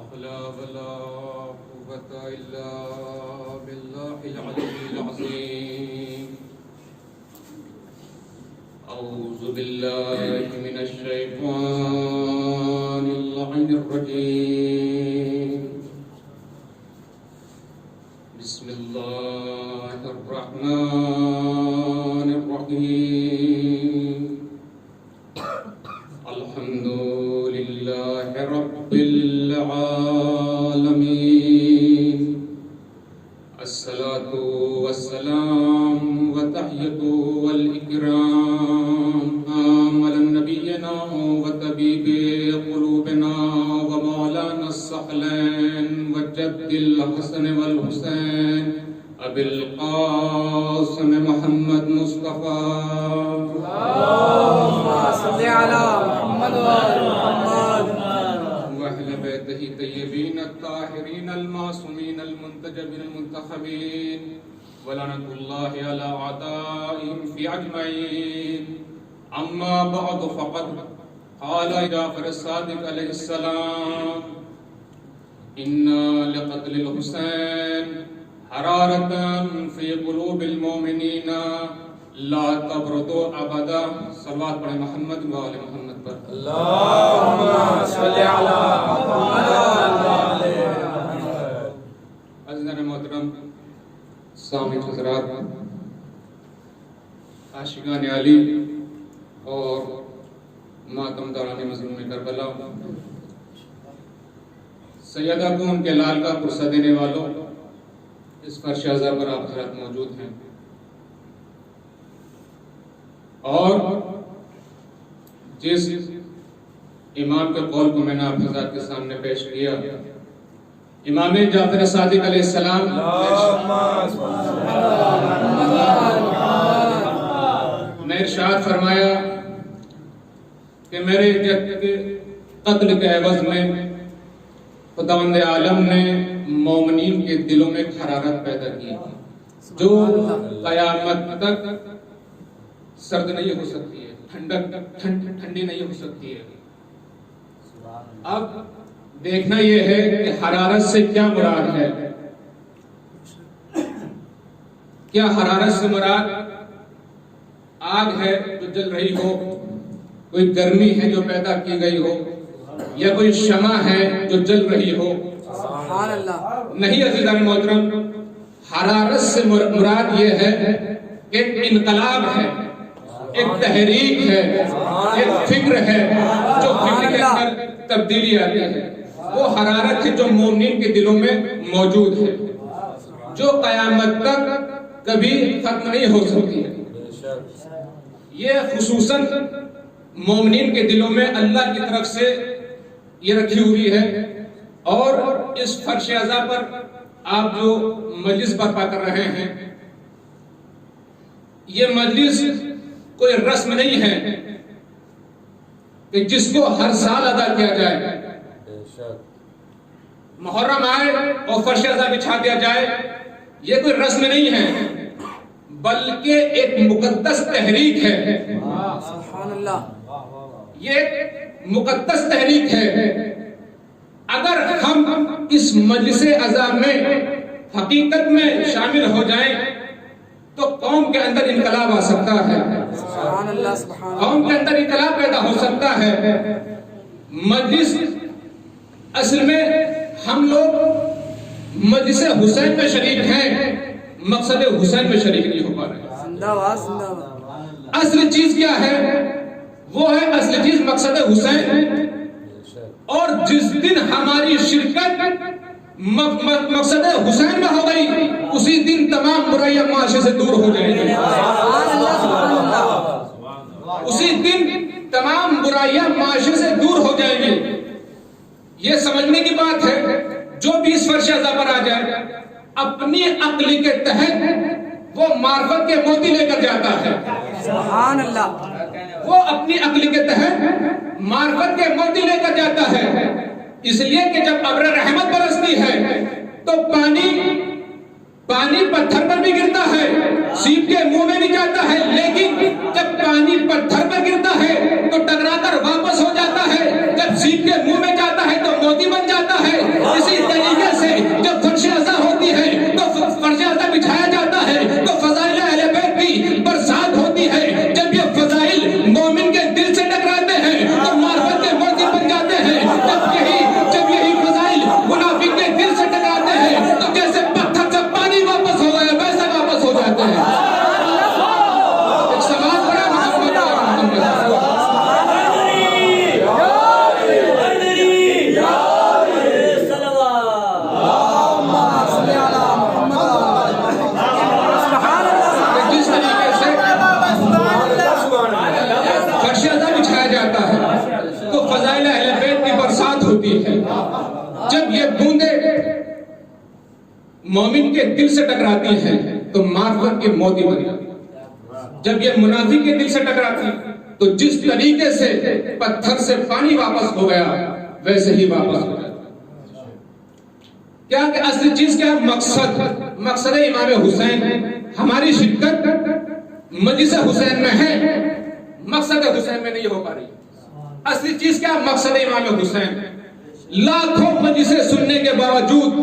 حول ولا قوة إلا بالله العلي العظيم. أعوذ بالله من الشيطان اللعين الرجيم. بسم الله الرحمن الرحيم. الحمد لله رب العالمين. الصلاة والسلام والتحية والإكرام على نبينا وطبيب قلوبنا ومولانا الثقلين والجد الحسن والحسين أبي القاسم محمد مصطفى. اللهم صل على محمد وآل محمد وأهل بيته الطيبين الطاهرين المعصومين المنتجبين المنتخبين ولعنة الله على أعدائهم في أجمعين. أما بعد فقد قال جعفر الصادق عليه السلام: إن لقتل الحسين حرارة في قلوب المؤمنين لا تبرد أبدا. صلوات پڑھیں محمد و آل محمد پر. اللهم صل على محمد وآل محمد. عزیزان محترم، سامعین حضرات، عاشقان علی اور ماتم داران مظلوم کربلا، سیدہ کو ان کے لال کا پرسہ دینے والوں، اس فرش اعظم پر آپ حضرات موجود ہیں. اور جس امام کے قول کو میں نے آپ حضرات کے سامنے پیش کیا، امام جعفر صادق علیہ السلام نے ارشاد فرمایا کہ میرے جد کے قتل کے عوض میں خداوند عالم نے مومنین کے دلوں میں حرارت پیدا کی جو قیامت تک سرد نہیں ہو سکتی ہے، ٹھنڈی نہیں ہو سکتی ہے. اب دیکھنا یہ ہے کہ حرارت سے کیا مراد ہے. کیا حرارت سے مراد آگ ہے جو جل رہی ہو، کوئی گرمی ہے جو پیدا کی گئی ہو، یا کوئی شمع ہے جو جل رہی ہو؟ سبحان اللہ. نہیں عزیزان محترم، حرارت سے مراد یہ ہے کہ ایک انقلاب ہے، ایک تحریک ہے، ایک فکر ہے جو فکر کے اندر تبدیلی آتی ہے. وہ حرارت ہے جو مومنین کے دلوں میں موجود ہے، جو قیامت تک کبھی ختم نہیں ہو سکتی ہے. یہ خصوصاً مومنین کے دلوں میں اللہ کی طرف سے یہ رکھی ہوئی ہے. اور اس فرش اعظم پر آپ جو مجلس برپا کر رہے ہیں، یہ مجلس کوئی رسم نہیں ہے کہ جس کو ہر سال ادا کیا جائے. محرم آئے اور فرش اعظم بچھا دیا جائے، یہ کوئی رسم نہیں ہے، بلکہ ایک مقدس تحریک ہے. سبحان اللہ. یہ ایک مقدس تحریک ہے. اگر ہم اس مجلس اعظم میں حقیقت میں شامل ہو جائیں تو قوم کے اندر انقلاب آ سکتا ہے، سبحان اللہ. سبحان اللہ. قوم کے اندر انقلاب پیدا ہو سکتا ہے. مجلس اصل میں ہم لوگ مجلس حسین میں شریک ہیں، مقصد حسین میں شریک نہیں ہو پا رہے. زندہ باد. زندہ باد. اصل چیز کیا ہے؟ وہ ہے اصل چیز مقصد حسین. اور جس دن ہماری شرکت مقصد حسین میں ہو گئی، اسی دن تمام برائیاں معاشرے سے دور ہو جائیں گی. اسی دن تمام برائیاں معاشرے سے دور ہو جائیں گی. یہ سمجھنے کی بات ہے، جو بھی اس فرش اعظم پر آ جائے اپنی عقل کے تحت وہ معرفت کے موتی لے کر جاتا ہے. سبحان اللہ. وہ اپنی عقل کے تحت معرفت کے موتی لے کر جاتا ہے. اس لیے کہ جب ابر رحمت برستی ہے تو پانی پتھر پر بھی گرتا ہے، سیپ کے منہ میں بھی جاتا ہے، لیکن جب پانی پتھر پر گرتا ہے تو ٹکرا کر واپس ہو جاتا ہے. جب سیپ کے منہ میں جاتا ہے تو موتی بن جاتا ہے. فضائل اہل بیت کی برسات ہوتی ہے. جب یہ بوندیں مومن کے دل سے ٹکراتی ہیں تو معرفت کی موتی بن جاتی ہے. جب یہ منافق کے دل سے ٹکراتی تو جس طریقے سے پتھر سے پانی واپس ہو گیا ویسے ہی واپس ہو جاتا. کیا کہ اصلی چیز کیا ہے؟ مقصد امام حسین. ہماری شرکت مجلس حسین میں ہے، مقصد حسین میں نہیں ہو پا رہی. اصلی چیز کیا؟ مقصد امام حسین. لاکھوں مجلسیں سننے کے باوجود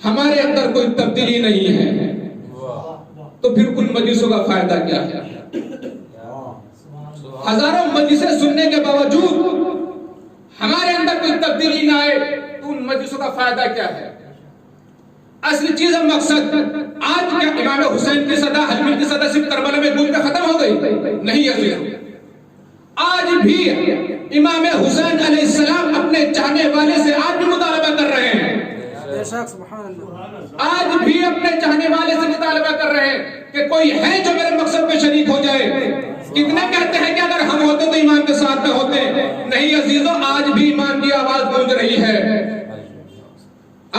ہمارے اندر کوئی تبدیلی نہیں ہے تو پھر ان مجلسوں کا فائدہ کیا ہے؟ ہزاروں مجلسیں سننے کے باوجود ہمارے اندر کوئی تبدیلی نہ آئے تو ان مجلسوں کا فائدہ کیا ہے؟ اصلی چیز ہے مقصد. آج کیا امام حسین کی صدا، حلمین کی صدا صرف کربلا میں گونج کر ختم ہو گئی؟ نہیں ہے. آج بھی امام حسین علیہ السلام اپنے چاہنے والے سے آج بھی مطالبہ کر رہے ہیں. آج بھی اپنے چاہنے والے سے مطالبہ کر رہے ہیں کہ کوئی ہے جو میرے مقصد میں شریک ہو جائے. کتنے کہتے ہیں کہ اگر ہم ہوتے تو ایمان کے ساتھ میں ہوتے. نہیں عزیزو، آج بھی ایمان کی آواز گونج رہی ہے.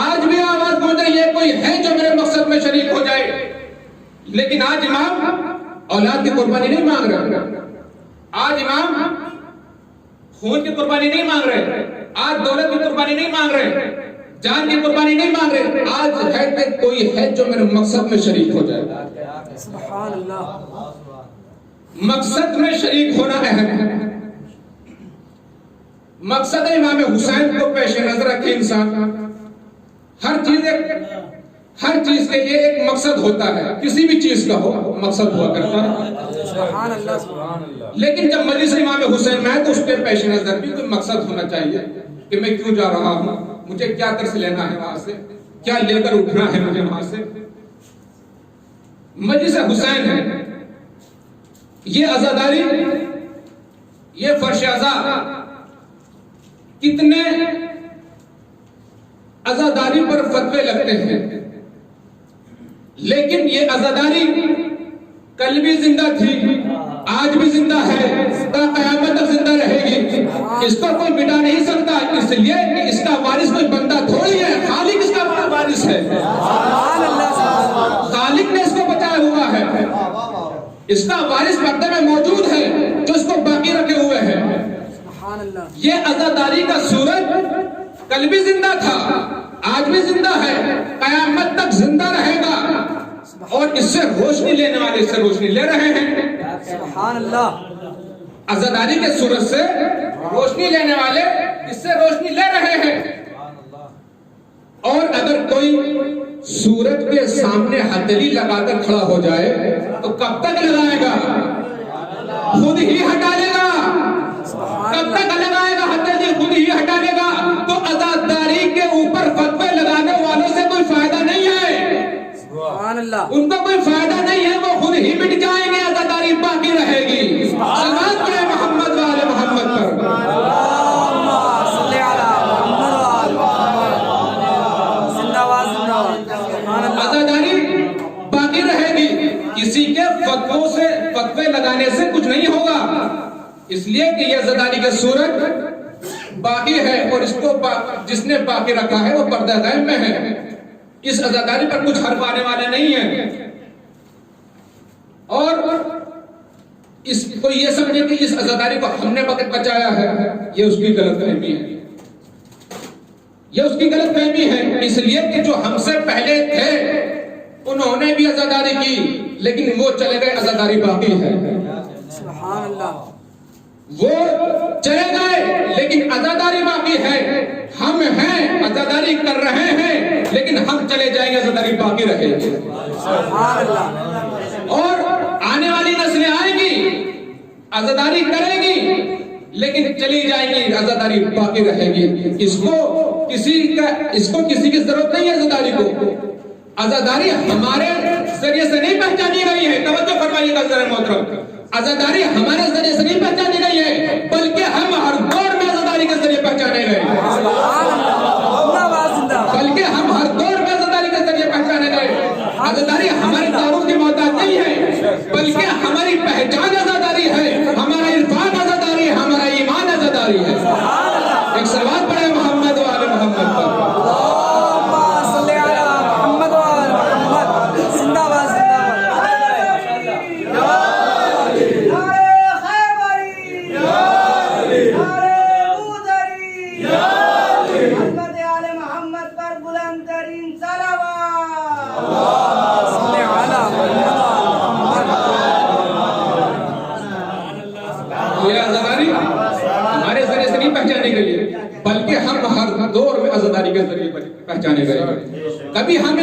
آج بھی آواز گونج رہی ہے، کوئی ہے جو میرے مقصد میں شریک ہو جائے. لیکن آج امام اولاد کی قربانی نہیں مانگ رہے. آج امام خون کی قربانی نہیں مانگ رہے. آج دولت کی قربانی نہیں مانگ رہے، جان کی قربانی نہیں مانگ رہے. آج ہے کہ کوئی ہے جو میرے مقصد میں شریک ہو جائے. سبحان اللہ. مقصد میں شریک ہونا اہم ہے. مقصد امام حسین کو پیش نظر رکھے انسان. ہر چیز کے لیے ایک مقصد ہوتا ہے. کسی بھی چیز کا ہو مقصد ہوا کرتا ہے. سبحان اللہ سبحان اللہ. لیکن جب مجلس امام حسین میں ہے تو اس کے پیش نظر بھی کوئی مقصد ہونا چاہیے کہ میں کیوں جا رہا ہوں، مجھے کیا درس لینا ہے وہاں سے، کیا لے کر اٹھنا ہے مجھے وہاں سے. مجلس حسین ہے، یہ عزاداری، یہ فرش عزا. کتنے عزاداری پر فتوے لگتے ہیں، لیکن یہ عزاداری کل بھی زندہ تھی، آج بھی زندہ ہے، تا قیامت تک زندہ رہے گی. اس کو کوئی مٹا نہیں سکتا، اس لیے کہ اس کا وارث کوئی بندہ تھوڑی ہے، خالق اس کا وارث ہے. خالق نے اس کو بچایا ہوا ہے. اس کا وارث پردے میں موجود ہے جو اس کو باقی رکھے ہوئے ہے. یہ عزاداری کا سورج کل بھی زندہ تھا، آج بھی زندہ ہے، قیامت تک زندہ رہے گا. اور اس سے روشنی لینے والے اس سے روشنی لے رہے ہیں. سبحان اللہ. عزاداری کے سورج سے روشنی لینے والے اس سے روشنی لے رہے ہیں. اور اگر کوئی سورج کے سامنے ہتھیلی لگا کر کھڑا ہو جائے تو کب تک لگائے گا؟ خود ہی ہٹا لے گا. کب تک لگائے گا ہتھیلی؟ خود ہی ہٹا لے گا. تو عزاداری کے اوپر فتوے لگانے والوں سے کوئی فائدہ نہیں ہے. سبحان اللہ. ان کو کوئی فائدہ نہیں ہے، وہ خود ہی مٹ جائیں گے، عزاداری باقی رہے گی. صلوات پڑھے محمد و آل محمد پر. اللہم صلی علی محمد و آل محمد. زندہ باد زندہ باد. سبحان اللہ. عزاداری باقی رہے گی. کسی کے فتوے لگانے سے کچھ نہیں ہوگا، اس لیے کہ یہ عزاداری کا سورج باقی ہے اور اس کو جس نے باقی رکھا ہے وہ پردہ غیب میں ہے. اس عزاداری پر کچھ حرف آنے والا نہیں ہے. اور اس کو یہ سمجھے کہ اس عزاداری کو ہم نے بچایا ہے، یہ اس کی غلط فہمی ہے. یہ اس کی غلط فہمی ہے. اس لیے کہ جو ہم سے پہلے تھے انہوں نے بھی عزاداری کی، لیکن وہ چلے گئے، عزاداری باقی ہے. سبحان اللہ. وہ چلے گئے لیکن عزاداری باقی ہے. ہم ہیں، عزاداری کر رہے ہیں، لیکن ہم چلے جائیں گے، عزاداری باقی رہے گی. سبحان اللہ. اور آنے والی نسلیں آئیں گی، عزاداری کریں گی، لیکن چلی جائیں گی، عزاداری باقی رہے گی. اس کو کسی کی ضرورت نہیں ہے. عزاداری کو، عزاداری ہمارے ذریعے سے نہیں پہچانی گئی ہے. توجہ فرمائیے گا ذرا محترم. عزاداری ہمارے ذریعے سے نہیں پہچانی گئی ہے، بلکہ ہم ہر دور میں عزاداری کے ذریعے پہچانے گئے. بلکہ ہم ہر دور میں عزاداری کے ذریعے پہچانے گئے. عزاداری ہمارے تعارف کی محتاج نہیں ہے، بلکہ ہماری پہچان عزاداری ہے، ہمارا عرفان عزاداری ہے، ہمارا ایمان عزاداری ہے. پہچانے کے لیے، بلکہ ہم ہر دور میں عزاداری کے ذریعے پہچانے گئے۔ کبھی ہم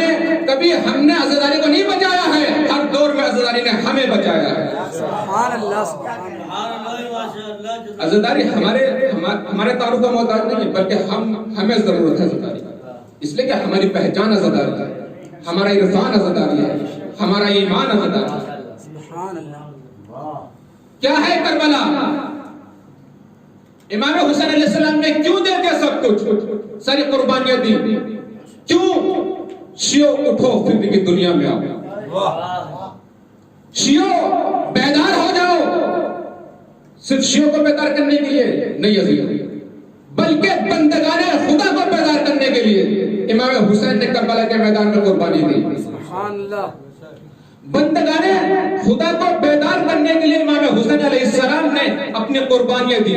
نے عزاداری کو نہیں بچایا ہے، ہر دور میں عزاداری نے ہمیں بچایا ہے۔ سبحان اللہ، سبحان اللہ۔ عزاداری ہمارے تعارف کا محتاج نہیں ہے، بلکہ ہمیں ضرورت ہے عزاداری، اس لیے کہ ہماری پہچان عزاداری ہے، ہمارا عرفان عزاداری ہے، ہمارا ایمان عزاداری ہے۔ سبحان اللہ۔ کیا ہے کربلا؟ امام حسین علیہ السلام نے کیوں دے دیا سب کچھ، ساری قربانیاں دی؟ کیوں؟ شیعو اٹھو فکر کی دنیا میں آؤ، شیعو بیدار ہو جاؤ۔ صرف شیعوں کو بیدار کرنے کے لیے نہیں عزیز، بلکہ بندگان خدا کو بیدار کرنے کے لیے امام حسین نے کربلا کے میدان میں قربانی دی۔ سبحان اللہ۔ بندگان خدا کو بیدار کرنے کے لیے امام حسین علیہ السلام نے اپنی قربانیاں دی،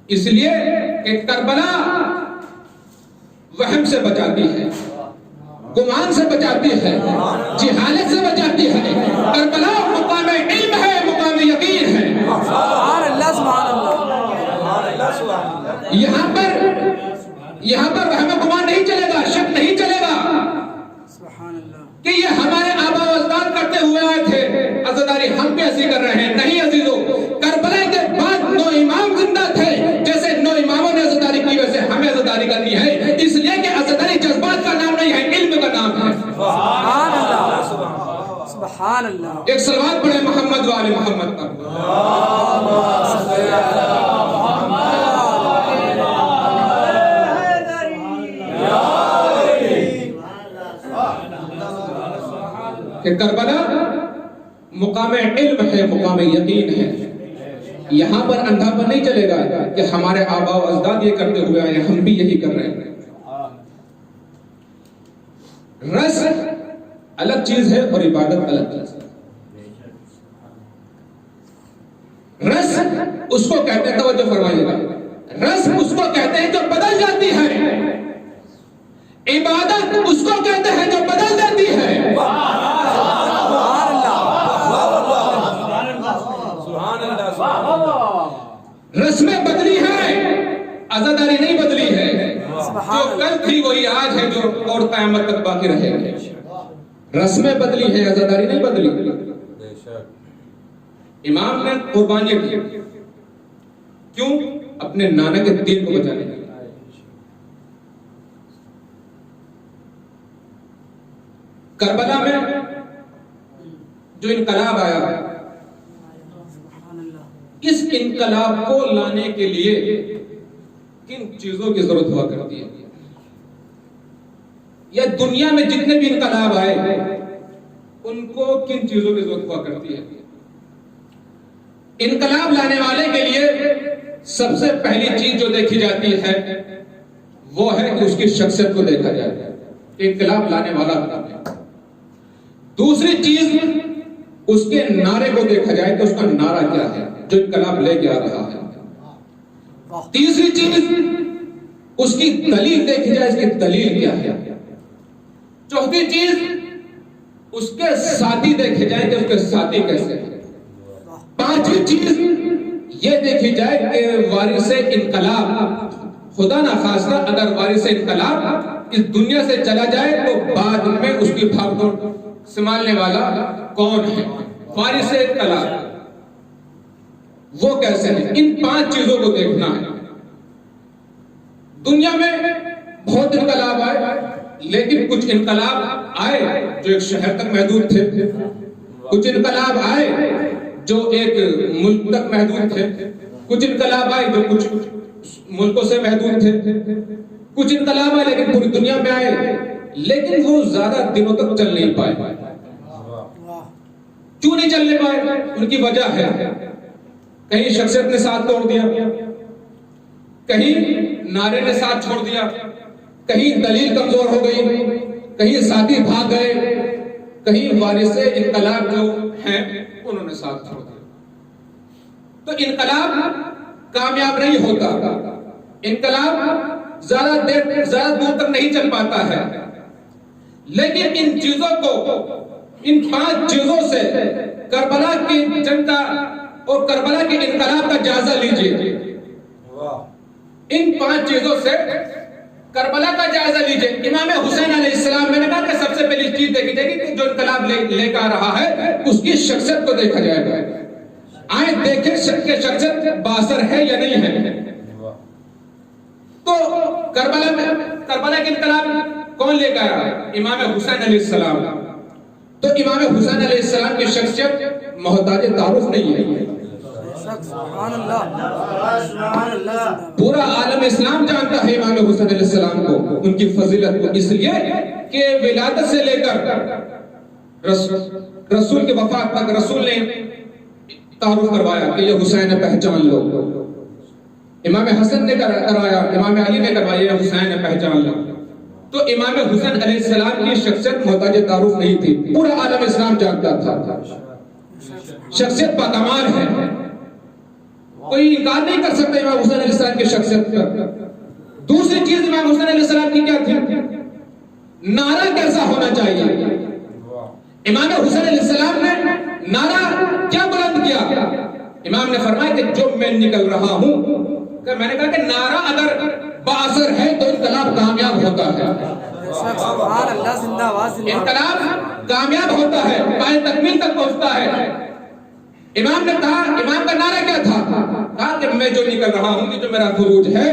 اس لیے کہ کربلا وہم سے بچاتی ہے، گمان سے بچاتی ہے، جہالت سے بچاتی ہے۔ کربلا مقام علم ہے، مقام یقین ہے۔ سبحان اللہ، سبحان اللہ۔ یہاں پر وہم گمان نہیں چلے گا، شک نہیں چلے گا سبحان اللہ کہ یہ ہمارے آبا و اجداد کرتے ہوئے آئے تھے، عزاداری ہم بھی ایسی کر رہے ہیں۔ نہیں عزیزو، کربلا کے بعد 9 امام زندہ تھے، جیسے 9 اماموں نے عزاداری کی ویسے ہمیں عزاداری کرنی ہے، اس لیے کہ عزاداری جذبات کا نام نہیں ہے، علم کا نام ہے۔ سبحان اللہ، سبحان اللہ۔ ایک صلوات پڑھیں محمد و آل محمد پر۔ کہ کربلا مقام علم ہے، مقام یقین ہے۔ یہاں پر اندھا پر نہیں چلے گا کہ ہمارے آبا و اجداد یہ کرتے ہوئے آئے، ہم بھی یہی کر رہے ہیں۔ رسم الگ چیز ہے اور عبادت الگ چیز ہے۔ رسم اس کو کہتے ہیں، توجہ فرمائیے گا، رسم اس کو کہتے ہیں جو بدل جاتی ہے، عبادت اس کو کہتے ہیں جو بدل جاتی ہے۔ رسمیں بدلی ہیں، عزاداری نہیں بدلی ہے۔ جو کل تھی وہی آج ہے، جو اور قیامت تک باقی رہے گا۔ رسمیں بدلی ہیں، عزاداری نہیں بدلی۔ امام نے قربانی کی، کیوں؟ اپنے نانا کے دین کو بچانے کے لیے۔ کربلا میں جو انقلاب آیا، اس انقلاب کو لانے کے لیے کن چیزوں کی ضرورت ہوا کرتی ہے؟ یا دنیا میں جتنے بھی انقلاب آئے ان کو کن چیزوں کی ضرورت ہوا کرتی ہے؟ انقلاب لانے والے کے لیے سب سے پہلی چیز جو دیکھی جاتی ہے وہ ہے کہ اس کی شخصیت کو دیکھا جائے، انقلاب لانے والا کون ہے۔ دوسری چیز اس کے نعرے کو دیکھا جائے کہ اس کا نعرہ کیا ہے جو انقلاب لے کے آ رہا ہے۔ تیسری چیز اس کی دلیل دیکھی جائے، اس کی دلیل کیا ہے۔ چوتھی چیز اس کے ساتھی دیکھے جائے کہ اس کے ساتھی کیسے ہیں۔ پانچویں چیز یہ دیکھی جائے کہ وارث انقلاب، خدا نخواستہ اگر وارث انقلاب اس دنیا سے چلا جائے تو بعد میں اس کی بھاگ دوڑ سنبھالنے والا کون ہے؟ وارث انقلاب وہ کیسے ہیں؟ ان 5 چیزوں کو دیکھنا ہے۔ دنیا میں بہت انقلاب آئے، لیکن کچھ انقلاب آئے جو ایک شہر تک محدود تھے، کچھ انقلاب آئے جو ایک ملک تک محدود تھے، کچھ انقلاب آئے جو کچھ ملکوں سے محدود تھے، کچھ انقلاب آئے لیکن پوری دنیا میں آئے، لیکن وہ زیادہ دنوں تک چل نہیں پائے۔ کیوں نہیں چلنے پائے؟ ان کی وجہ ہے، کہیں شخصیت نے ساتھ توڑ دیا، کہیں نعرے نے ساتھ چھوڑ دیا، کہیں دلیل کمزور ہو گئی، کہیں ساتھی بھاگ گئے، کہیں وارث انقلاب جو ہیں انہوں نے ساتھ چھوڑ دیا۔ تو انقلاب کامیاب نہیں ہوتا، انقلاب زیادہ دور تک نہیں چل پاتا ہے۔ لیکن ان چیزوں کو، ان 5 چیزوں سے کربلا کی جنگ کا اور کربلا کے انقلاب کا جائزہ لیجئے۔ ان 5 چیزوں سے کربلا کا جائزہ لیجئے. امام حسین علیہ السلام، میں نے کہا کہ سب سے پہلی چیز دیکھی جائے گی کہ جو انقلاب لے کر آ رہا ہے اس کی شخصیت کو دیکھا جائے گا. آئیں دیکھیں کہ شخصیت باثر ہے یا نہیں ہے. تو کربلا کے انقلاب کون لے کر آیا؟ امام حسین علیہ السلام. تو امام حسین علیہ السلام کی شخصیت محتاج تعارف نہیں ہے. سبحان اللہ. پورا عالم اسلام جانتا ہے امام حسین علیہ السلام کو، ان کی فضیلت کو، اس لیے کہ ولادت سے لے کر رسول کی وفات تک رسول نے تعارف کروایا کہ یہ حسین ہے، پہچان لو. امام حسن نے کرایا، امام علی نے کروایا یہ حسین ہے، پہچان لو. تو امام حسین علیہ السلام کی شخصیت محتاج تعارف نہیں تھی، پورا عالم اسلام جانتا تھا. شخصیت باکمال ہے، کوئی انکار نہیں کر سکتا امام حسین علیہ السلام کی شخصیت کا. دوسری چیز امام حسین علیہ السلام کی کیا تھی؟ نعرہ کیسا ہونا چاہیے. امام حسین علیہ السلام نے نعرہ کیا بلند کیا؟ امام نے فرمایا کہ جو میں نکل رہا ہوں، کہ میں نے کہا کہ نعرہ اگر باثر ہے تو انقلاب کامیاب ہوتا ہے. سبحان اللہ. زندہ باد. انقلاب کامیاب ہوتا ہے، پائے تکمیل تک پہنچتا ہے. امام نے کہا، امام کا نعرہ کیا تھا؟ کہا کہ میں جو نکل رہا ہوں، جو میرا خروج ہے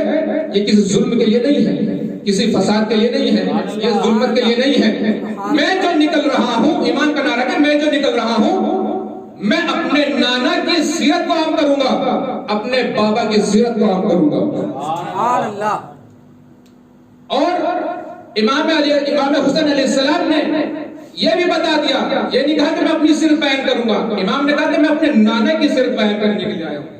یہ کسی ظلم کے لیے نہیں ہے، کسی فساد کے لیے نہیں ہے، یہ ظلمت کے لیے نہیں ہے. میں جو نکل رہا ہوں، امام کا نعرہ کہ میں جو نکل رہا ہوں، میں اپنے نانا کی سیرت کو عام کروں گا، اپنے بابا کی سیرت کو عام کروں گا. سبحان اللہ. اور امام حسین علیہ السلام نے یہ بھی بتا دیا، یہ نہیں کہا کہ میں اپنی سیرت بیان کروں گا. امام نے کہا کہ میں اپنے نانا کی سیرت بیان کرنے کے لیے آیا ہوں،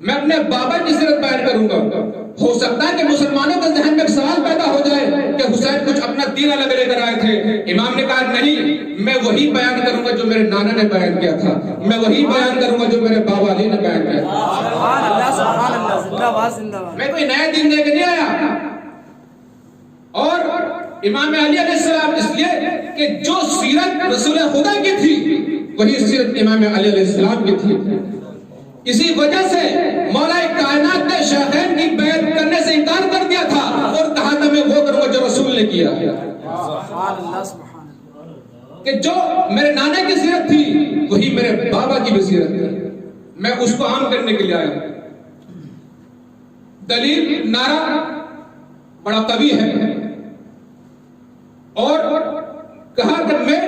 میں اپنے بابا کی سیرت بیان کروں گا. ہو سکتا ہے کہ مسلمانوں کے ذہن میں ایک سوال پیدا ہو جائے کہ حسین کچھ اپنا دین الگ لے کر آئے تھے. امام نے کہا نہیں، میں وہی بیان کروں گا جو میرے نانا نے بیان کیا تھا، میں وہی بیان کروں گا جو میرے بابا علی نے بیان کیا تھا. سبحان اللہ. سبحان اللہ. زندہ باد. زندہ باد. میں کوئی نیا دین دے کے نہیں آیا. اور امام علی علیہ السلام، اس لیے کہ جو سیرت رسول خدا کی تھی وہی سیرت امام علی علیہ السلام کی تھی. اسی وجہ سے مولا کائنات نے شیخین کی بیعت کرنے سے انکار کر دیا تھا اور کہا تھا میں وہ کروں گا جو رسول نے کیا. سبحان اللہ. سبحان اللہ. کہ جو میرے نانا کی سیرت تھی وہی میرے بابا کی بھی سیرت تھی، میں اس کو عام کرنے کے لیے آیا. دلیل نعرہ بڑا قوی ہے، اور کہا کہ میں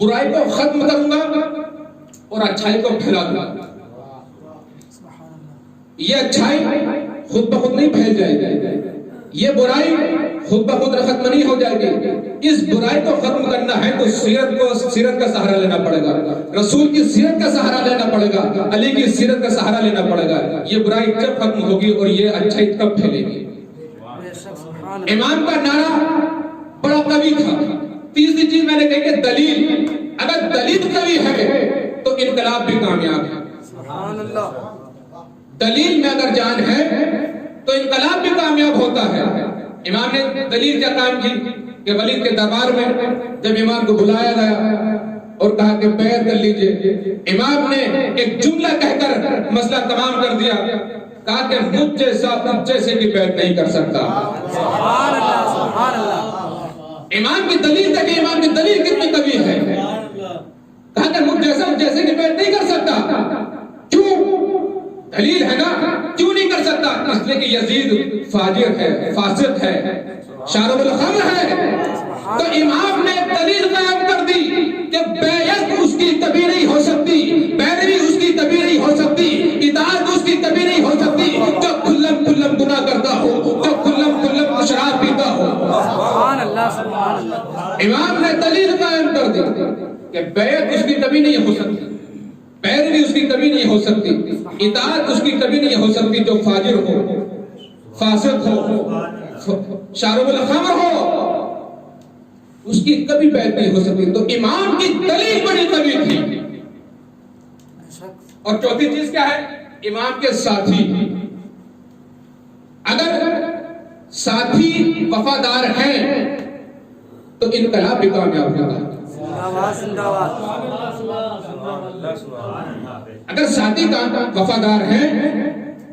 برائی کو ختم کروں گا اور اچھائی کو پھیلا دوں گا. یہ اچھائی خود بخود نہیں پھیل جائے گی، یہ برائی خود بخود ختم نہیں ہو جائے گی. اس برائی کو ختم کرنا ہے تو سیرت کا سہارا لینا پڑے گا، رسول کی سیرت کا سہارا لینا پڑے گا، علی کی سیرت کا سہارا لینا پڑے گا. یہ برائی جب ختم ہوگی اور یہ اچھائی کب پھیلے گی. امام کا نعرہ بڑا قوی تھا. تیسری چیز میں نے کہی کہ دلیل، اگر دلیل قوی ہے تو انقلاب بھی کامیاب ہے. سبحان اللہ. دلیل میں اگر جان ہے تو انقلاب بھی کامیاب ہوتا ہے. امام نے دلیل کیا کام کی کہ ولید کے دربار میں جب امام کو بلایا گیا اور کہا کہ بیعت کر لیجئے، امام نے ایک جملہ کہہ کر مسئلہ تمام کر دیا. کہا کہ مجھ جیسے کی بیعت نہیں کر سکتا. سبحان اللہ. سبحان اللہ. امام کی دلیل تھا کہ امام کی دلیل کتنی قوی ہے. کہا کہ مجھ جیسے کی بیعت نہیں کر سکتا. کیوں؟ دلیل ہے نا، کیوں نہیں کر سکتا؟ اس لیے کہ یزید فاجر ہے، فاسق ہے، شارب الخمر ہے. تو امام نے دلیل قائم کر دی کہ بیعت اس کی کبھی نہیں ہو سکتی، پیروی اس کی کبھی نہیں ہو سکتی، اطاعت اس کی کبھی نہیں ہو سکتی جو کھلم گناہ کرتا ہو، جو کھلم شراب پیتا ہو. سبحان اللہ. سبحان اللہ. امام نے دلیل قائم کر دی کہ بیعت اس کی کبھی نہیں ہو سکتی، پیروی اس کی کبھی نہیں ہو سکتی، اطاعت اس کی کبھی نہیں ہو سکتی جو فاجر ہو، فاسق ہو، شارب الخمر ہو، اس کی کبھی بیعت نہیں ہو سکتی. تو امام کی دلیل بڑی قوی تھی. اور چوتھی چیز کیا ہے؟ امام کے ساتھی. اگر ساتھی وفادار ہیں تو انقلاب بھی کامیاب ہوتا ہے. اگر ساتھی وفادار ہیں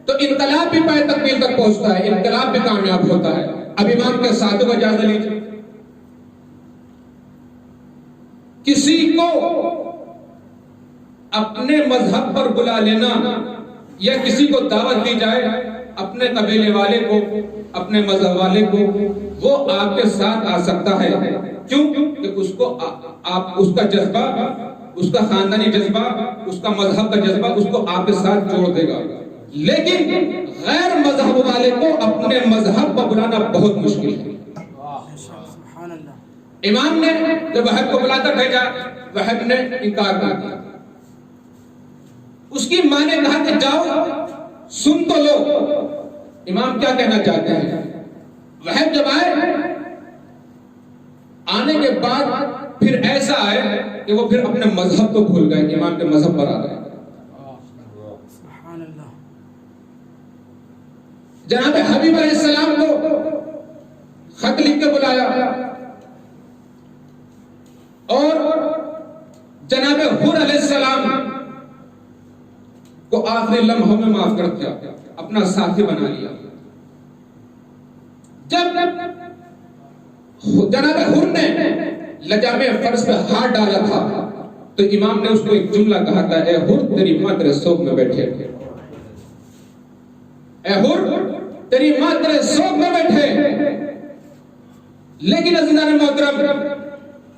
تو انقلاب بھی پائے تکمیل تک پہنچتا ہے، انقلاب بھی کامیاب ہوتا ہے۔ اب امام کے ساتھوں کا جائزہ لیجیے، کسی کو اپنے مذہب پر بلا لینا یا کسی کو دعوت دی جائے اپنے قبیلے والے کو، اپنے مذہب والے کو، وہ آپ کے ساتھ آ سکتا ہے۔ کیوں کہ اس کو آپ اس کا جذبہ، اس کا خاندانی جذبہ، اس کا مذہب کا جذبہ اس کو آپ کے ساتھ جوڑ دے گا۔ لیکن غیر مذہب والے کو اپنے مذہب پر بلانا بہت مشکل ہے۔ امام نے جب وہب کو بلا کر بھیجا، وہب نے انکار کر دیا۔ اس کی ماں نے کہا کہ جاؤ سن تو لو امام کیا کہنا چاہتے ہیں۔ وہب جب آنے کے بعد پھر ایسا آئے کہ وہ پھر اپنے مذہب کو بھول گئے، امام کے مذہب پر آ گئے۔ جناب حبیب علیہ السلام کو خط لکھ کے بلایا اور جناب حر علیہ السلام کو آخری لمحوں میں معاف کر دیا، اپنا ساتھی بنا لیا۔ جب جناب حر نے لجام فرض پہ ہاتھ ڈالا تھا تو امام نے اس کو ایک جملہ کہا تھا، اے حر تیری ماں تیرے سوگ میں بیٹھے، اے حر تیری ماں تیرے سوگ میں بیٹھے۔ لیکن عزیزان محترم،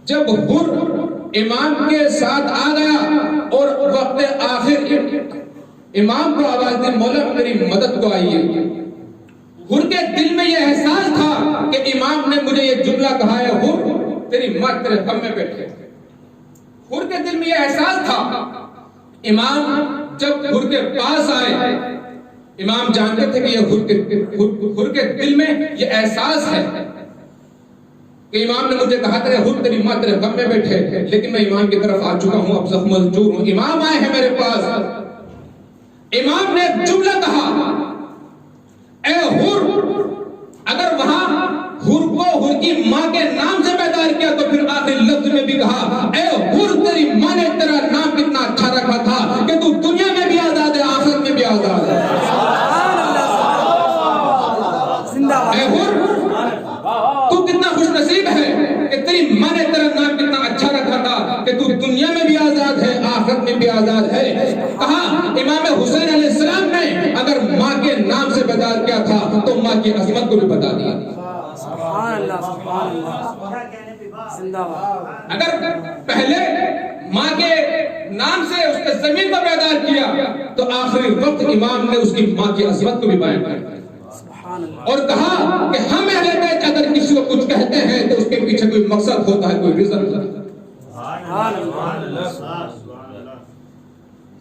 جب حر امام کے ساتھ آ گیا اور وقت آخر امام کو آواز دی، مولا میری مدد کو آئیے، حر کے دل میں یہ احساس تھا کہ امام نے مجھے یہ جملہ کہا ہے، حر تیری ماں تیرے غم میں بیٹھے۔ حر کے دل میں یہ احساس تھا۔ امام جب حر کے پاس آئے، امام جانتے تھے کہ یہ حر کے دل میں یہ احساس ہے کہ امام نے مجھے کہا تھا حر تیری ماں تیرے غم میں بیٹھے، لیکن میں امام کی طرف آ چکا ہوں، اب زخم مزجور ہوں، امام آئے ہیں میرے پاس۔ امام نے ایک جملہ کہا، اے حر، اگر وہاں حر کو حر کی ماں کے نام سے بیدار کیا تو پھر آخری لفظ میں بھی کہا، اے حر تیری ماں نے تیرا نام کتنا اچھا رکھا تھا کہ تو دنیا میں بھی آزاد ہے، آخرت میں بھی آزاد ہے۔ اے حر تو کتنا خوش نصیب ہے کہ تیری ماں نے تیرا نام کتنا اچھا رکھا تھا کہ تو دنیا میں بھی آزاد ہے، آخرت میں بھی آزاد ہے۔ کہا امام حسین علیہ السلام نے اگر ماں کے نام سے بیدار کیا تھا تو ماں کی عظمت کو بھی بتا دیا۔ سبحان اللہ، سبحان اللہ، زندہ باد۔ اگر پہلے ماں کے نام سے اس کے زمین کو بیدار کیا تو آخری وقت امام نے اس کی ماں کی عظمت کو بھی بیان کر دیا اور کہا کہ ہم اہل بیت اگر کسی کو کچھ کہتے ہیں تو اس کے پیچھے کوئی مقصد ہوتا ہے، کوئی ریزن ہوتا ہے،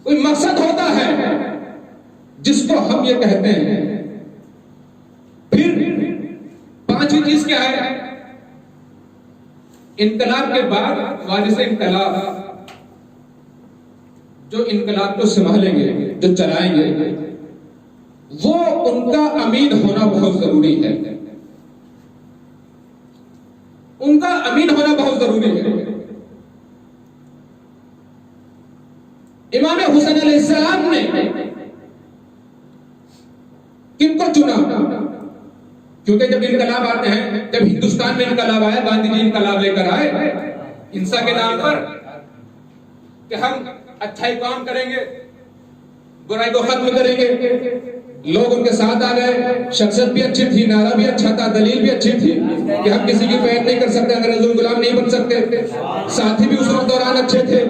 کوئی مقصد ہوتا ہے جس کو ہم یہ کہتے ہیں۔ پھر پانچویں چیز کیا ہے؟ انقلاب کے بعد وارث انقلاب جو انقلاب کو سنبھالیں گے، جو چلائیں گے، وہ ان کا امین ہونا بہت ضروری ہے، ان کا امین ہونا بہت ضروری ہے۔ امام حسین علیہ السلام نے کن کو چنا؟ کیونکہ جب انقلاب آتے ہیں، جب ہندوستان میں انقلاب آیا، گاندھی جی انقلاب لے کر آئے ہنسا کے نام پر کہ ہم اچھائی کام کریں گے، برائی کو ختم کریں گے۔ لوگ ان کے ساتھ آ گئے، شخصیت بھی اچھی تھی، نعرہ بھی اچھا تھا، دلیل بھی اچھی تھی کہ ہم کسی کی بیعت نہیں کر سکتے، انگریزوں کے غلام نہیں بن سکتے، ساتھی بھی اس وقت دوران اچھے تھے۔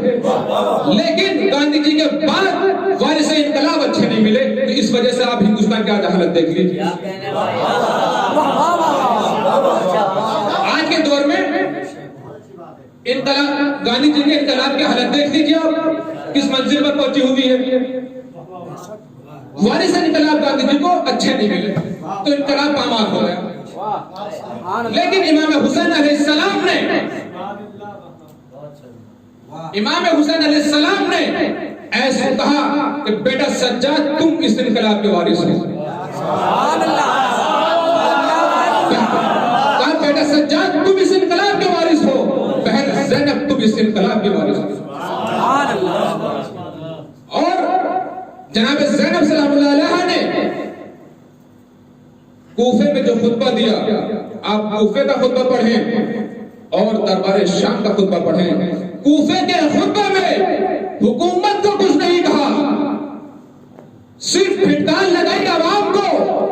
لیکن گاندھی جی کے بعد وارث انقلاب اچھے نہیں ملے، تو اس وجہ سے آپ ہندوستان کی آج حالت دیکھ لیجیے۔ آج کے دور میں انقلاب، گاندھی جی کے انقلاب کی حالت دیکھ لیجیے آپ کس منزل پر پہنچی ہوئی ہے۔ وارث انقلاب گاندھی جی کو اچھے نہیں ملے تو انقلاب پامال ہو گیا۔ لیکن امام حسین علیہ السلام نے، امام حسین علیہ السلام نے ایسا کہا کہ بیٹا سجاد تم اس انقلاب کے وارث ہو۔ کہا بیٹا سجاد تم اس انقلاب کے وارث ہو، بہن زینب تم اس انقلاب کے وارث ہو۔ اور جناب زینب سلام اللہ علیہ نے کوفے میں جو خطبہ دیا، آپ کوفے کا خطبہ پڑھیں اور دربار شام کا خطبہ پڑھیں، کوفے کے خطبہ میں حکومت کو کچھ نہیں کہا، صرف پھٹکار لگائی عوام کو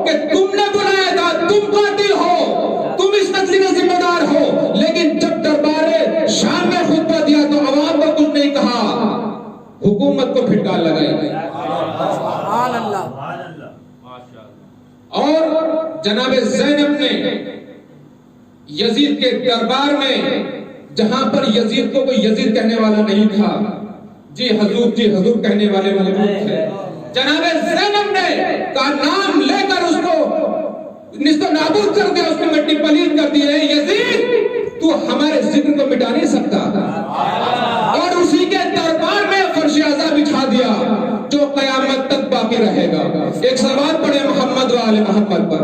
کہ تم نے بلایا تھا، تم قاتل ہو، تم اس قتل کا ذمہ دار ہو، لیکن جب دربار شام میں خطبہ دیا تو عوام کو کچھ نہیں کہا، حکومت کو پھٹکار لگائی۔ سبحان اللہ۔ اور جناب زینب نے یزید کے دربار میں، جہاں پر یزید کو کوئی یزید کہنے والا نہیں تھا، جی حضور کہنے والے موجود تھے، جناب زینب نے کا نام لے کر اس کو نست و نابود کر دیا، اس نے مٹی پلید کر دی ہے، یزید تو ہمارے ذکر کو مٹا نہیں سکتا، اور اسی کے دربار میں فرش عزا بچھا دیا جو قیامت تک باقی رہے گا۔ ایک صلوات پڑھے محمد و آل محمد پر۔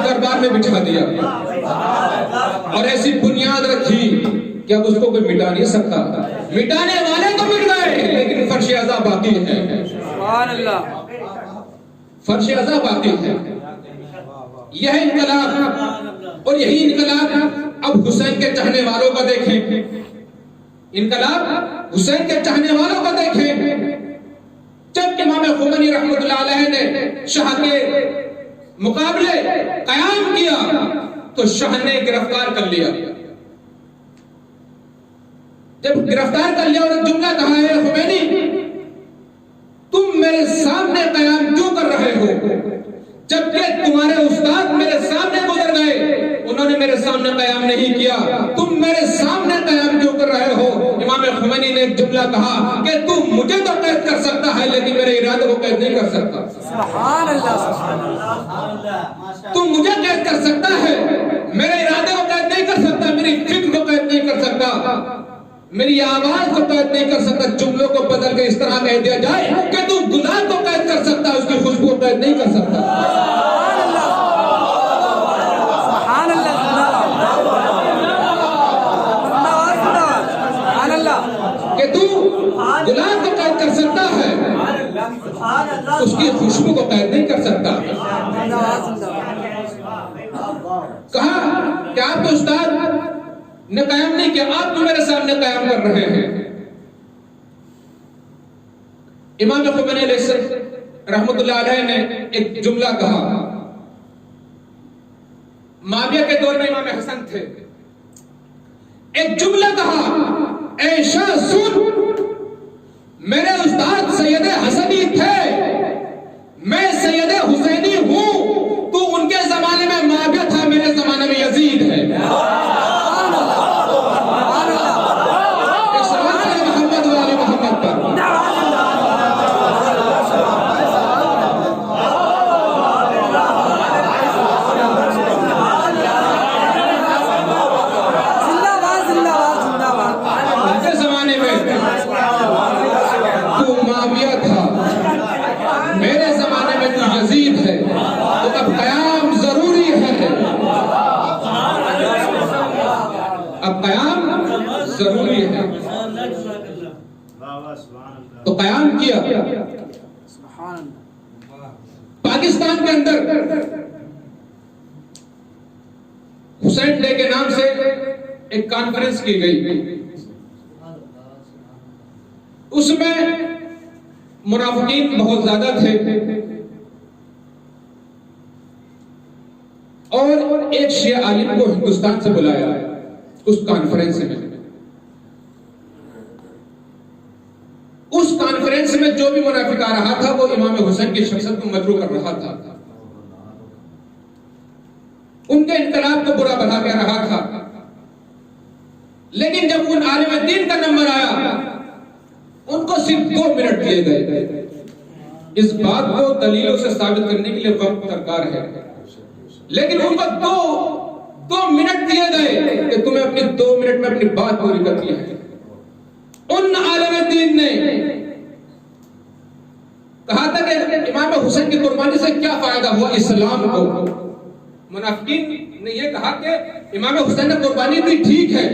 دربار میں بچھا دیا اور ایسی بنیاد رکھی کہ اب اس کو کوئی مٹا نہیں سکتا، مٹانے والے تو مٹ گئے لیکن فرش عزا باقی ہے، سبحان اللہ، فرش عزا باقی ہے۔ یہ انقلاب، اور یہی انقلاب اب حسین کے چاہنے والوں کا دیکھیں، انقلاب حسین کے چاہنے والوں کا دیکھیں۔ جب امام خمینی رحمۃ اللہ علیہ نے شاہ کے مقابلے قیام کیا تو شاہ نے گرفتار کر لیا، جب گرفتار کر لیا اور جملہ کہا ہے خمینی تم میرے سامنے قیام کیوں کر رہے ہو، جبکہ تمہارے استاد میرے سامنے گزر گئے، انہوں نے میرے سامنے قیام نہیں کیا، تم میرے سامنے قیام کیوں کر رہے ہو۔ امام خمینی نے ایک جملہ کہا کہ تم مجھے تو قید کر سکتا ہے لیکن میرے ارادے کو قید نہیں کر سکتا۔ سبحان اللہ، سبحان اللہ، تم مجھے قید کر سکتا ہے، میرے ارادے کو قید نہیں کر سکتا، میری فکر کو قید نہیں کر سکتا، میری آواز کو قید نہیں کر سکتا۔ جملوں کو بدل کے اس طرح کہہ دیا جائے کہ تم گلاب کو قید کر سکتا ہے، اس کی خوشبو کو قید نہیں کر سکتا۔ سبحان اللہ، سبحان اللہ، کہ تو گلاب کو قید کر سکتا ہے، اس کی خوشبو کو قید نہیں کر سکتا۔ کہا کہ آپ کے استاد نے قیام نہیں کیا، آپ تو میرے سامنے قیام کر رہے ہیں۔ امام خمینی علیہ السلام رحمۃ اللہ علیہ نے ایک جملہ کہا، معاویہ کے دور میں امام حسن تھے، ایک جملہ کہا، اے شاہ سن، میرے استاد سید حسنی تھے، میں سید حسینی ہوں، تو ان کے زمانے میں معاویہ تھا، میرے زمانے میں یزید ہے۔ محمد والے محمد پر میرے زمانے میں تو یزید ہے، تو اب قیام ضروری ہے، اب قیام ضروری ہے، تو قیام کیا۔ پاکستان کے اندر حسین ڈے کے نام سے ایک کانفرنس کی گئی، اس میں منافقین بہت زیادہ تھے، اور ایک شیعہ عالم کو ہندوستان سے بلایا اس کانفرنس میں۔ اس کانفرنس میں جو بھی منافق آ رہا تھا وہ امام حسین کی شخصیت کو مجروح کر رہا تھا، ان کے انقلاب کو برا بھلا کہہ رہا تھا، لیکن جب ان عالم دین کا نمبر آیا ان کو صرف 2 منٹ دیے گئے۔ اس بات کو دلیلوں سے ثابت کرنے کے لیے وقت درکار ہے، لیکن ان کو 2 منٹ دیے گئے کہ تمہیں اپنے 2 منٹ میں اپنی بات پوری کرنی ہے۔ ان عالم دین نے کہا تھا کہ امام حسین کی قربانی سے کیا فائدہ ہوا اسلام کو. منافقین نے یہ کہا کہ امام حسین نے قربانی دی ٹھیک ہے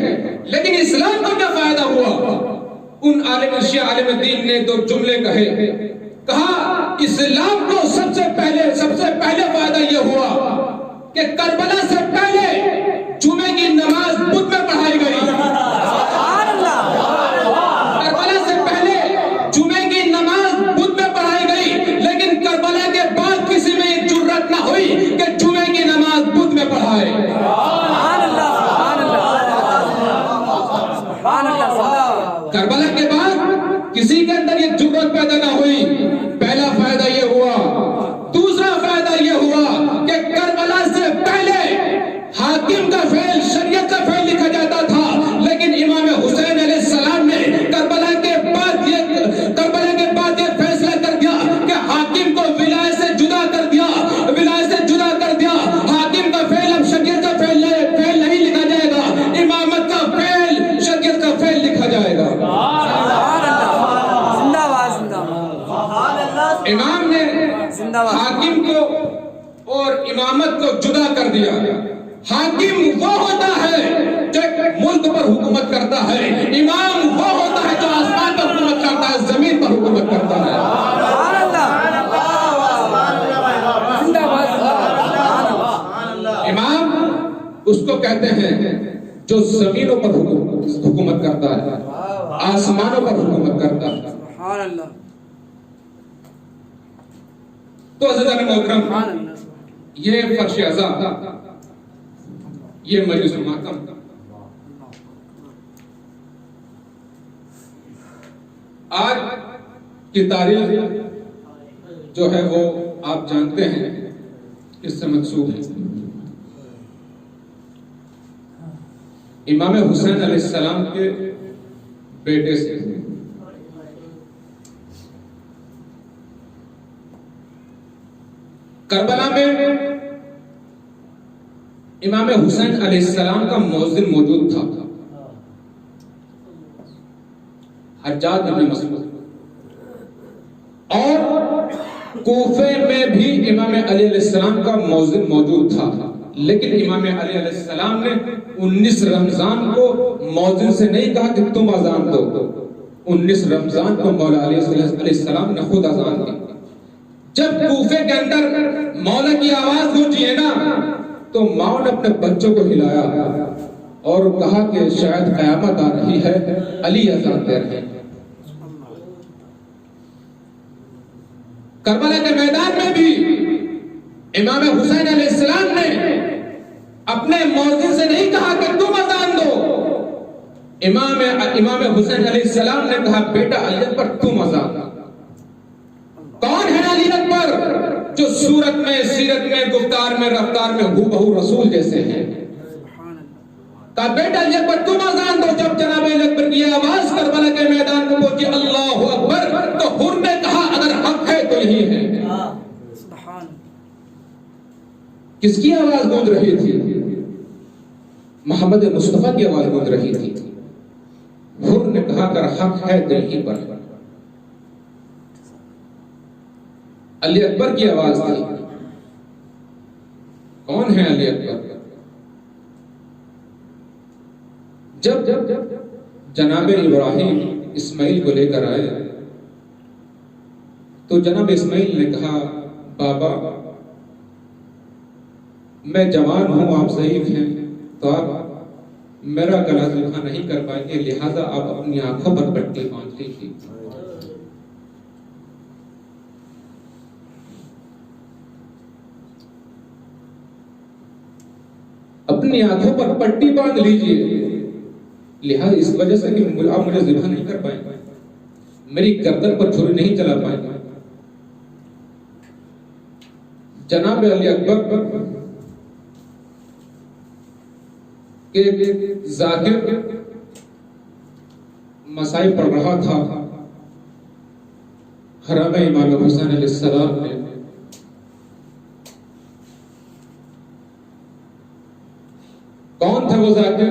لیکن اسلام کو کیا فائدہ ہوا. ان عالم شیعہ عالم دین نے دو جملے کہے. کہا اسلام کو سب سے پہلے فائدہ یہ ہوا کہ کربلا سے پہلے جمعے کی نماز بدھ میں پڑھائی گئی. کربلا سے پہلے جمعے کی نماز بدھ میں پڑھائی گئی لیکن کربلا کے بعد کسی میں یہ جرات نہ ہوئی کہ جمعے کی نماز بدھ میں پڑھائے. کربلا کے بعد کسی کے اندر یہ جرات پیدا نہ ہوئی. پہلا فائدہ یہ ہوا. دوسرا فائدہ یہ ہوا کہ کربلا سے پہلے حاکم کا فعل شریعت کا فعل لکھا جاتا تھا لیکن امام حسین علیہ السلام نے کربلا کے بعد یہ فیصلہ کر دیا کہ حاکم کو ولایت سے جدا کر دیا. حاکم کا فعل اب شریعت کا فعل نہیں لکھا جائے گا. امامت کا فعل شریعت کا فعل لکھا جائے گا. امام نے حاکم کو اور امامت کو جدا کر دیا. حاکم وہ ہوتا ہے جو ملک پر حکومت کرتا ہے. امام وہ ہوتا ہے جو آسمان پر حکومت کرتا ہے, زمین پر حکومت کرتا ہے. امام اس کو کہتے ہیں جو زمینوں پر حکومت کرتا ہے, آسمانوں پر حکومت کرتا ہے. تو عزیزان محترم, یہ فرش عزا, یہ مجلس ماتم, آج کی تاریخ جو ہے وہ آپ جانتے ہیں اس سے منسوب ہے. امام حسین علیہ السلام کے بیٹے سے. کربلا میں امام حسین علیہ السلام کا مؤذن موجود تھا, حجاج بن مسعود. اور کوفے میں بھی امام علی علیہ السلام کا مؤذن موجود تھا لیکن امام علی علیہ السلام نے 19 رمضان کو مؤذن سے نہیں کہا کہ تم اذان دو. 19 رمضان کو مولا علی علیہ السلام نے خود اذان دی. جب کوفے کے اندر مولا کی آواز گونجی ہے نا تو ماں نے اپنے بچوں کو ہلایا اور کہا کہ شاید قیامت آ رہی ہے, علی اذان دے رہے ہیں. کربلا کے میدان میں بھی امام حسین علیہ السلام نے اپنے مؤذن سے نہیں کہا کہ تم اذان دو. امام حسین علیہ السلام نے کہا بیٹا علی اکبر تم اذان دو. کون ہے علی اکبر جو صورت میں, سیرت میں, گفتار میں, رفتار میں ہو بہو رسول جیسے ہیں. کہا بیٹا علی اکبر تم اذان دو. جب جناب علی اکبر کی آواز کربلا کے میدان میں پہنچی اللہ اکبر تو حر نے کہا اگر حق ہے تو یہی ہے. کس کی آواز گونج رہی تھی؟ محمد مصطفیٰ کی آواز گونج رہی تھی. حر نے کہا اگر حق ہے تو یہی پر. علی اکبر کی آواز تھی. کون ہے علی اکبر؟ جب جناب ابراہیم اسماعیل کو لے کر آئے تو جناب اسماعیل نے کہا بابا میں جوان ہوں, آپ ضعیف ہیں تو آپ میرا گلا ذبح نہیں کر پائیں گے, لہذا آپ اپنی آنکھوں پر پٹی باندھ لیجیے. اپنی آنکھوں پر پٹی باندھ لیجیے, لہذا اس وجہ سے کہ آپ مجھے ذبح نہیں کر پائیں گے, میری گردن پر چھری نہیں چلا پائیں گے. جناب علی اکبر کے ذاکر مسائل پڑھ رہا تھا. حرم امام حسین علیہ السلام نے کون تھے وہ ذاکر؟